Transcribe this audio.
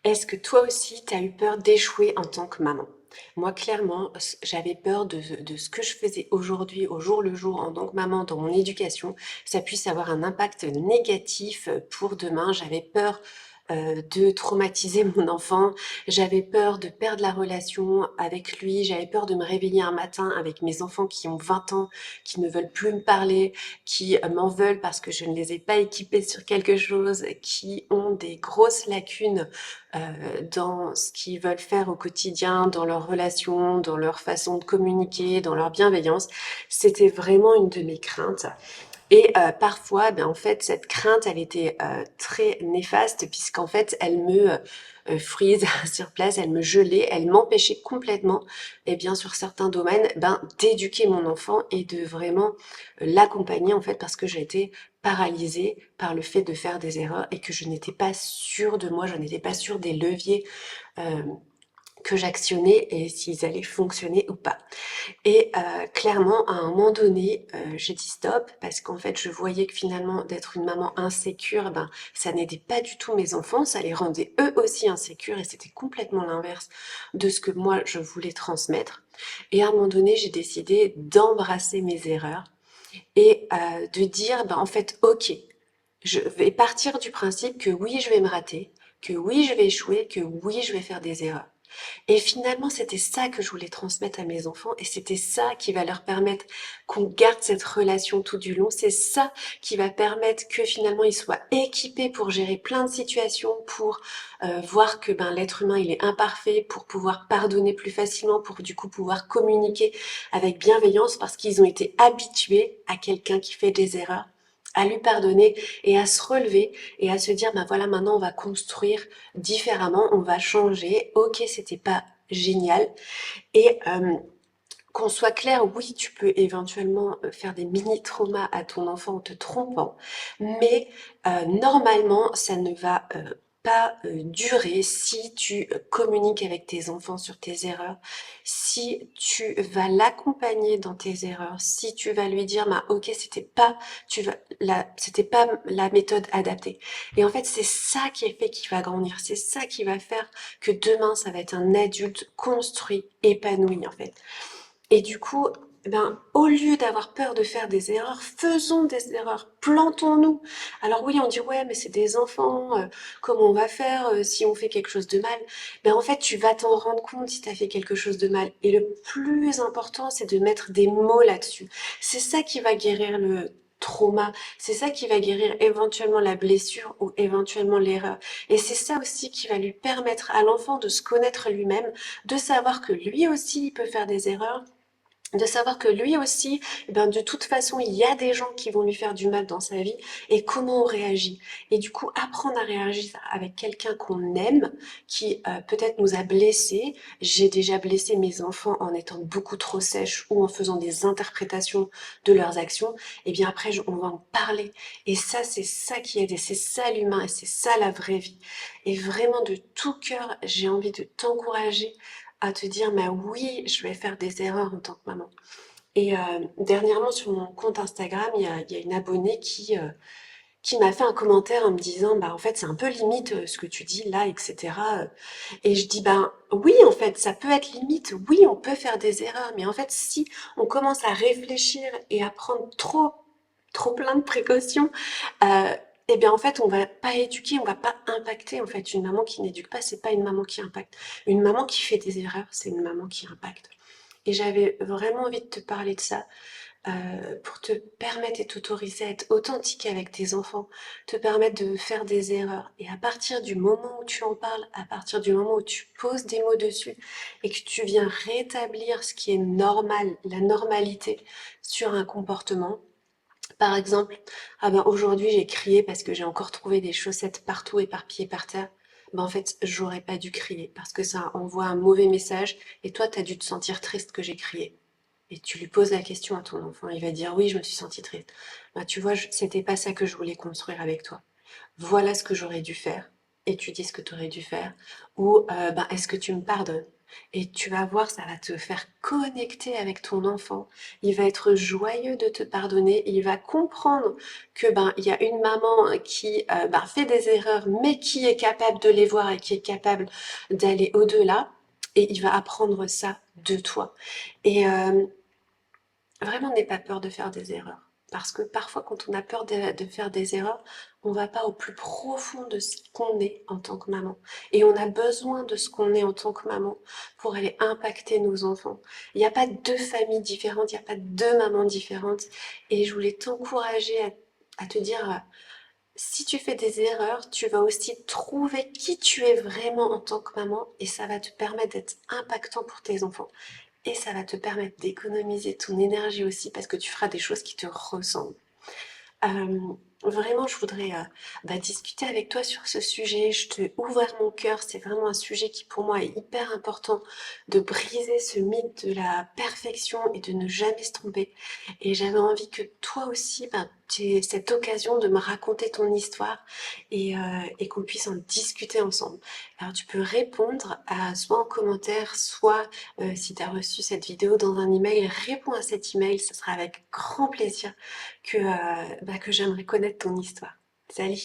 Est-ce que toi aussi, tu as eu peur d'échouer en tant que maman? Moi, clairement, j'avais peur de ce que je faisais aujourd'hui, au jour le jour, en tant que maman, dans mon éducation, ça puisse avoir un impact négatif pour demain. J'avais peur de traumatiser mon enfant, j'avais peur de perdre la relation avec lui, j'avais peur de me réveiller un matin avec mes enfants qui ont 20 ans, qui ne veulent plus me parler, qui m'en veulent parce que je ne les ai pas équipés sur quelque chose, qui ont des grosses lacunes dans ce qu'ils veulent faire au quotidien, dans leurs relations, dans leur façon de communiquer, dans leur bienveillance. C'était vraiment une de mes craintes. Et parfois, ben, en fait, cette crainte, elle était très néfaste puisqu'en fait, elle me freeze sur place, elle me gelait, elle m'empêchait complètement, et bien sur certains domaines, ben, d'éduquer mon enfant et de vraiment l'accompagner en fait parce que j'étais paralysée par le fait de faire des erreurs et que je n'étais pas sûre de moi, je n'étais pas sûre des leviers euh, que j'actionnais et s'ils allaient fonctionner ou pas. Et clairement, à un moment donné, j'ai dit stop parce qu'en fait, je voyais que finalement, d'être une maman insécure, ben, ça n'aidait pas du tout mes enfants, ça les rendait eux aussi insécures et c'était complètement l'inverse de ce que moi, je voulais transmettre. Et à un moment donné, j'ai décidé d'embrasser mes erreurs et de dire, ben, en fait, ok, je vais partir du principe que oui, je vais me rater, que oui, je vais échouer, que oui, je vais faire des erreurs. Et finalement, c'était ça que je voulais transmettre à mes enfants et c'était ça qui va leur permettre qu'on garde cette relation tout du long. C'est ça qui va permettre que finalement ils soient équipés pour gérer plein de situations, pour voir que ben, l'être humain il est imparfait, pour pouvoir pardonner plus facilement, pour du coup pouvoir communiquer avec bienveillance parce qu'ils ont été habitués à quelqu'un qui fait des erreurs, à lui pardonner et à se relever et à se dire, ben voilà, maintenant on va construire différemment, on va changer. Ok, c'était pas génial. Et qu'on soit clair, oui, tu peux éventuellement faire des mini-traumas à ton enfant en te trompant, mais normalement, ça ne va pas durer si tu communiques avec tes enfants sur tes erreurs, si tu vas l'accompagner dans tes erreurs, si tu vas lui dire, bah, ok, c'était pas la méthode adaptée. Et en fait, c'est ça qui est fait qui va grandir, c'est ça qui va faire que demain, ça va être un adulte construit, épanoui, en fait. Et du coup, ben, au lieu d'avoir peur de faire des erreurs, faisons des erreurs, plantons-nous. Alors oui, on dit ouais, mais c'est des enfants, comment on va faire si on fait quelque chose de mal? Ben en fait, tu vas t'en rendre compte si tu as fait quelque chose de mal. Et le plus important, c'est de mettre des mots là-dessus. C'est ça qui va guérir le trauma, c'est ça qui va guérir éventuellement la blessure ou éventuellement l'erreur. Et c'est ça aussi qui va lui permettre à l'enfant de se connaître lui-même, de savoir que lui aussi il peut faire des erreurs, de savoir que lui aussi, eh ben, de toute façon, il y a des gens qui vont lui faire du mal dans sa vie et comment on réagit. Et du coup, apprendre à réagir avec quelqu'un qu'on aime, qui peut-être nous a blessés. J'ai déjà blessé mes enfants en étant beaucoup trop sèche ou en faisant des interprétations de leurs actions. Et bien après, on va en parler. Et ça, c'est ça qui aide et c'est ça l'humain et c'est ça la vraie vie. Et vraiment, de tout cœur, j'ai envie de t'encourager à te dire, bah oui, je vais faire des erreurs en tant que maman. Et dernièrement, sur mon compte Instagram, il y a une abonnée qui m'a fait un commentaire en me disant, bah en fait, c'est un peu limite ce que tu dis là, etc. Et je dis, ben oui, en fait, ça peut être limite, oui, on peut faire des erreurs, mais en fait, si on commence à réfléchir et à prendre trop plein de précautions, euh, eh bien en fait on va pas éduquer, on va pas impacter. En fait, une maman qui n'éduque pas, c'est pas une maman qui impacte. Une maman qui fait des erreurs, c'est une maman qui impacte. Et j'avais vraiment envie de te parler de ça pour te permettre et t'autoriser à être authentique avec tes enfants, te permettre de faire des erreurs. Et à partir du moment où tu en parles, à partir du moment où tu poses des mots dessus et que tu viens rétablir ce qui est normal, la normalité sur un comportement, par exemple, ah ben aujourd'hui j'ai crié parce que j'ai encore trouvé des chaussettes partout éparpillées par terre. Ben en fait, j'aurais pas dû crier parce que ça envoie un mauvais message et toi t'as dû te sentir triste que j'ai crié. Et tu lui poses la question à ton enfant, il va dire oui, je me suis sentie triste. Ben tu vois, c'était pas ça que je voulais construire avec toi. Voilà ce que j'aurais dû faire. et tu dis ce que tu aurais dû faire, ou ben, est-ce que tu me pardonnes? Et tu vas voir, ça va te faire connecter avec ton enfant. Il va être joyeux de te pardonner. Il va comprendre que ben il y a une maman qui ben, fait des erreurs, mais qui est capable de les voir et qui est capable d'aller au-delà. Et il va apprendre ça de toi. Et vraiment, n'aie pas peur de faire des erreurs. Parce que parfois, quand on a peur de faire des erreurs, on va pas au plus profond de ce qu'on est en tant que maman. Et on a besoin de ce qu'on est en tant que maman pour aller impacter nos enfants. Il n'y a pas deux familles différentes, il n'y a pas deux mamans différentes. Et je voulais t'encourager à te dire, si tu fais des erreurs, tu vas aussi trouver qui tu es vraiment en tant que maman et ça va te permettre d'être impactant pour tes enfants. Et ça va te permettre d'économiser ton énergie aussi parce que tu feras des choses qui te ressemblent. Euh, Vraiment, je voudrais bah, discuter avec toi sur ce sujet. Je te ouvrir mon cœur. C'est vraiment un sujet qui pour moi est hyper important de briser ce mythe de la perfection et de ne jamais se tromper. Et j'avais envie que toi aussi, bah, tu aies cette occasion de me raconter ton histoire et qu'on puisse en discuter ensemble. Alors tu peux répondre soit en commentaire, soit si tu as reçu cette vidéo dans un email, réponds à cet email. Ce sera avec grand plaisir que j'aimerais connaître ton histoire. Salut!